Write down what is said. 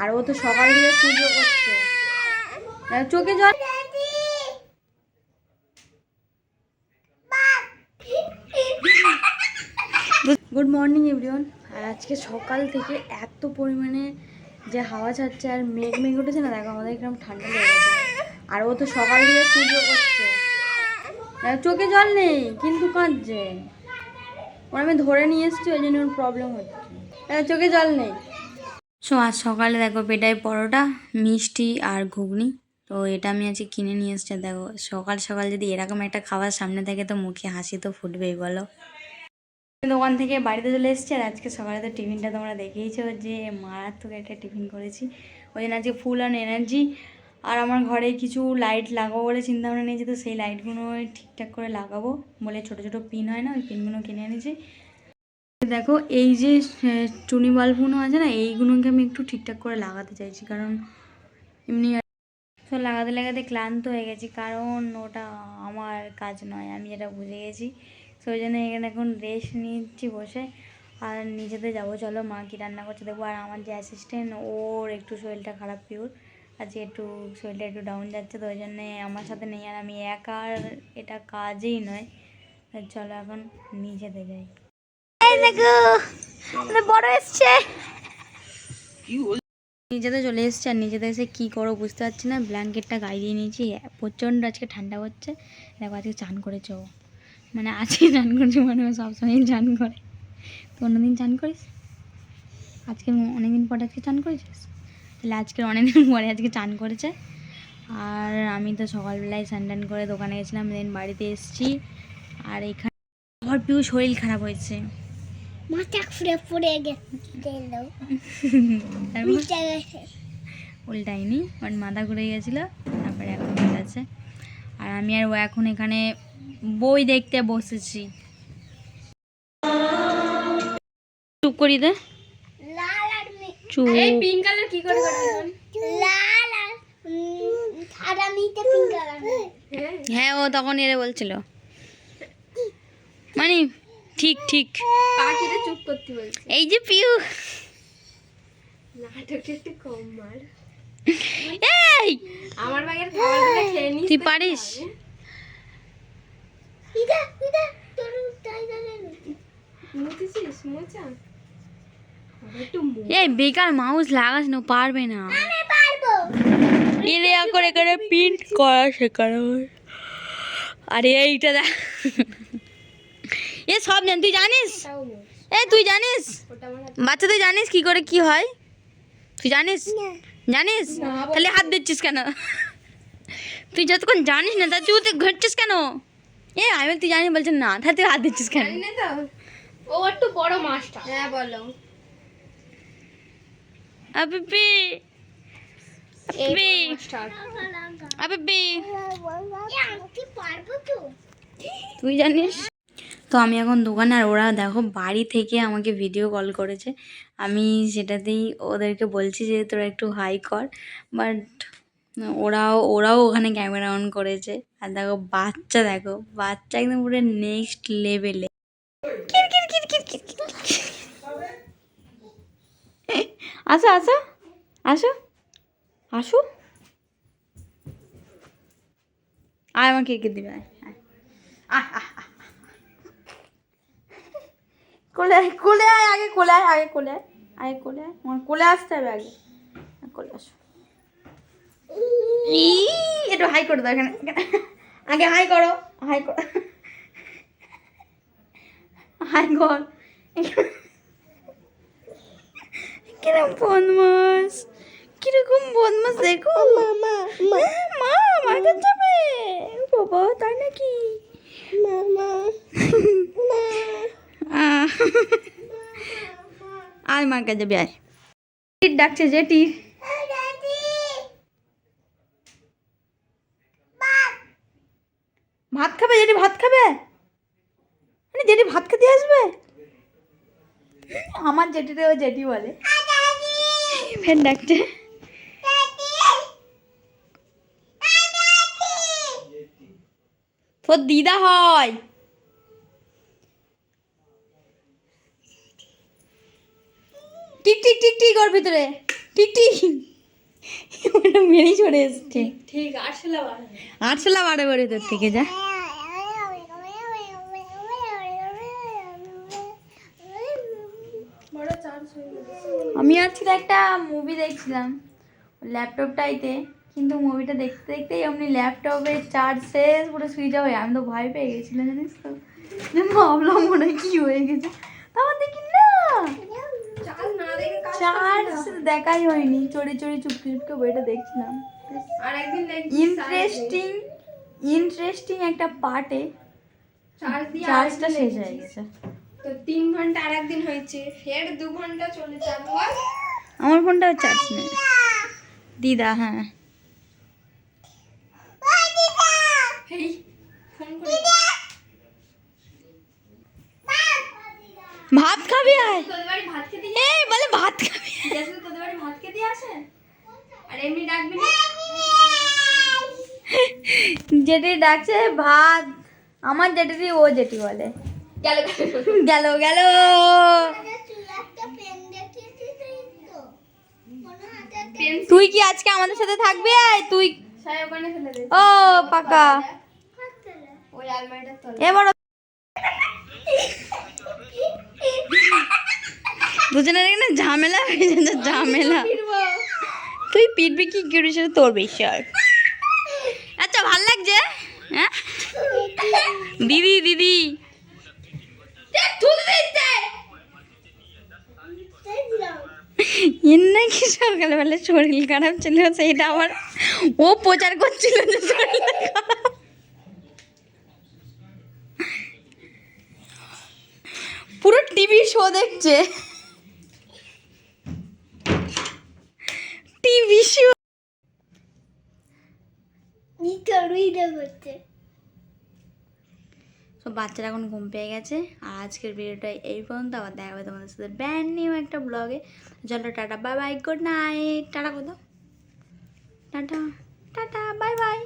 আর ও তো সকাল থেকে পুজো করছে, চোখে জল। Good morning everyone. আর আজকে সকাল থেকে এত পরিমাণে যে হাওয়া ছাড়ছে আর মেঘ মেঘ উঠেছে না, দেখো আমাদের এরকম ঠান্ডা লেগে গেছে। আর ও তো সকাল থেকে পুজো করছে, চোখে জল নেই কিন্তু কাঁদছে। ওর আমি ধরে নিয়ে এসেছি, ওই জন্য ওর প্রবলেম হচ্ছে, চোখে জল নেই। সো আজ সকালে দেখো পেটায় পরোটা, মিষ্টি আর ঘুগনি। তো এটা আমি আজকে কিনে নিয়ে এসেছি। দেখো সকাল সকাল যদি এরকম একটা খাবার সামনে থাকে তো মুখে হাসি তো ফুটবেই, বলো। দোকান থেকে বাড়িতে চলে এসেছি। আর আজকে সকালে তো টিফিনটা তোমরা দেখেইছো যে মারাত্মক একটা টিফিন করেছি। ওই জন্য আজকে ফুল অন এনার্জি। আর আমার ঘরে কিছু লাইট লাগাবো বলে চিন্তা ভাবনা নিয়েছি, তো সেই লাইটগুলো ঠিকঠাক করে লাগাবো বলে ছোটো ছোটো পিন হয় না, ওই পিনগুলো কিনে এনেছি। দেখো এই যে চুনি বাল্বগুলো আছে না, এইগুলোকে আমি একটু ঠিকঠাক করে লাগাতে চাইছি, কারণ এমনি তো লাগাতে লাগাতে ক্লান্ত হয়ে গেছি, কারণ ওটা আমার কাজ নয়, আমি এটা বুঝে গেছি। তো ওই জন্য এখানে এখন রেস্ট নিচ্ছি বসে। আর নিচেতে যাবো, চলো মা কী রান্না করছে দেখবো। আর আমার যে অ্যাসিস্ট্যান্ট, ওর একটু শরীরটা খারাপ, পিওর আজকে একটু শরীরটা একটু ডাউন যাচ্ছে, তো ওই জন্যে আমার সাথে নেই। আর আমি একা, আর এটা কাজেই নয়। চলো এখন নিচেতে যাই। দেখো বড় এসছে, নিচেতে চলে এসছে। আর নিচেতে এসে কী করো বুঝতে পারছি না, ব্ল্যাঙ্কেটটা গায়ে দিয়ে নিয়েছি, প্রচণ্ড আজকে ঠান্ডা হচ্ছে। দেখো আজকে চান করেছে ও, মানে আজকে চান করেছে, মানে ও সবসময় চান করে। তো অন্যদিন চান করিস, আজকে অনেকদিন পরে আজকে চান করেছিস, তাহলে আজকে অনেকদিন পরে আজকে চান করেছে। আর আমি তো সকালবেলায় স্নান টান করে দোকানে গেছিলাম, দেন বাড়িতে এসেছি। আর এখানে আমার পিউ শরীর খারাপ হয়েছে, মাথা ঘুরে পড়ে গেছে, উল্টাইনি, বাট মাথা ঘুরে গেছিলো, তারপরে এখন ঠিক আছে। আর আমি আর ও এখন এখানে বই দেখতে বসেছি। চুপ করি দে, চুপ। পিঙ্ক কালার কি করে লাল আর আমিতে পিঙ্ক কালার। হ্যাঁ ও তখন এরে বলছিল, মানে ঠিক ঠিক পাখিটা চুপ করতে বলছে। এই যে পিউ নাটকটা একটু কম মার। এই আমার ব্যাগের খাবারগুলো খেয়ে নিস, তুই পারিস। ইদা ইদা তোর তাই জানেন মুতিছিস মোচা। এই বেকার মাউস লাগাস না, পারবে না। আমি পারবো, এলে করে করে প্রিন্ট করা শেখানো। আরে এইটা দেখ, এ সব জান, তুই জানিস? এই তুই জানিস বাচ্চা, তুই জানিস কি করে কি হয়? তুই জানিস? জানিস তাহলে হাত দিচ্ছিস কেন? তুই যতক্ষণ জানিস না তা তুই ঘুরছিস কেন? এ আমি তুই জানিস বলছে না, তাহলে তুই হাত দিচ্ছিস কেন? ও একটু বড় মাছটা। হ্যাঁ বলো। আবিবি আবিবি আবিবি, তুই জানিস? তো আমি এখন দোকানে, আর ওরা দেখো বাড়ি থেকে আমাকে ভিডিও কল করেছে। আমি সেটাতেই ওদেরকে বলছি যে তোরা একটু হাই কর, বাট ওরাও ওখানে ক্যামেরা অন করেছে। আর দেখো বাচ্চা, দেখো বাচ্চা একদম পুরো নেক্সট লেভেলে। আসো আসো আসো আসো, আয় আমার ক্রিকেট দিবে, আয় কোলে আয়, কোলে আয় আগে, কোলে আয় আগে, কোলে আয় আগে, কোলে আয়, আমার কোলে আসতে হবে আগে, কোলে আসো। একটু হাই করে দাও এখানে, আগে হাই করো, হাই করো, হাই কর। কিরকম বদমাস, কিরকম বদমাস দেখো। মা আমার কাছে যাবে, বাবা তাই নাকি? আয় মার কাছে যাবি, আয়। টির ডাকছে, যে টির ভাত খাবে, যেটি ভাত খাবে, মানে যেটি ভাত খেতে আসবে। আমার জেঠিরে ও জেঠি বলে, ফের ডাকছে। তোর দিদা হয়, টিক টিক টিক টিক ওর ভিতরে টিটি ওটা মেরেই চলে এসছে। ঠিক আটশোলা বাড়ে বাড়ে তোর থেকে যা। আমি আজকে একটা মুভি দেখছিলাম ল্যাপটপটাইতে, কিন্তু মুভিটা দেখতে দেখতেই এমনি ল্যাপটপের চার্জ শেষ, পুরো সুইচ অফ হয়ে আমি তো ভয় পেয়ে গেছিলাম জানিস তো, ভাবলাম মনে হয় কি হয়ে গেছে। তারপর দেখি না চার্জ দেখাই হয়নি, চড়ি চড়ি চুপকে চুপকে বইটা দেখছিলাম। আর একদিন ইন্টারেস্টিং একটা পার্টে চার্জটা শেষ হয়ে গেছে। তো 3 ঘন্টা আর একদিন হয়েছে, ফের 2 ঘন্টা চলে যাবে। আমার ফোনটাও চার্জ নেই দিদা। হ্যাঁ এই ফোন করে ভাত খাবি আয়, তোদের বাড়ি ভাত খেতে এই বলে ভাত খাবি গেছে, তোদের বাড়ি ভাত খেতে আসে আর এমনি ডাকবি না। যেটি ডাকছে ভাত, আমার যেটি ও যেটি বলে গেল গেল গেল। তুই কি আজকে আমাদের সাথে থাকবি? আয় তুই সাই ওখানে ফেলে দে। ও পাকা ওই আলমারিটার তলে। এবার দুজনের এখানে ঝামেলা হয়ে যাচ্ছে, ঝামেলা। তুই পিটবি কি করে সেটা তোর বিষয়। আচ্ছা ভাল লাগছে? হ্যাঁ দিদি দিদি এর নাকি সকালবেলা শরীর খারাপ ছিল, সেইটা আবার ও প্রচার করছিল যে শরীর খারাপ। পুরো টিভি শো দেখছে, টিভি শো। সব বাচ্চারা এখন ঘুম পেয়ে গেছে। আর আজকের ভিডিওটা এই পর্যন্ত, আবার দেখা হবে তোমাদের সাথে ব্র্যান্ড নিউ একটা ব্লগে। চলো tata bye bye, good night. Tata কোথাও, টাটা টাটা বাই বাই।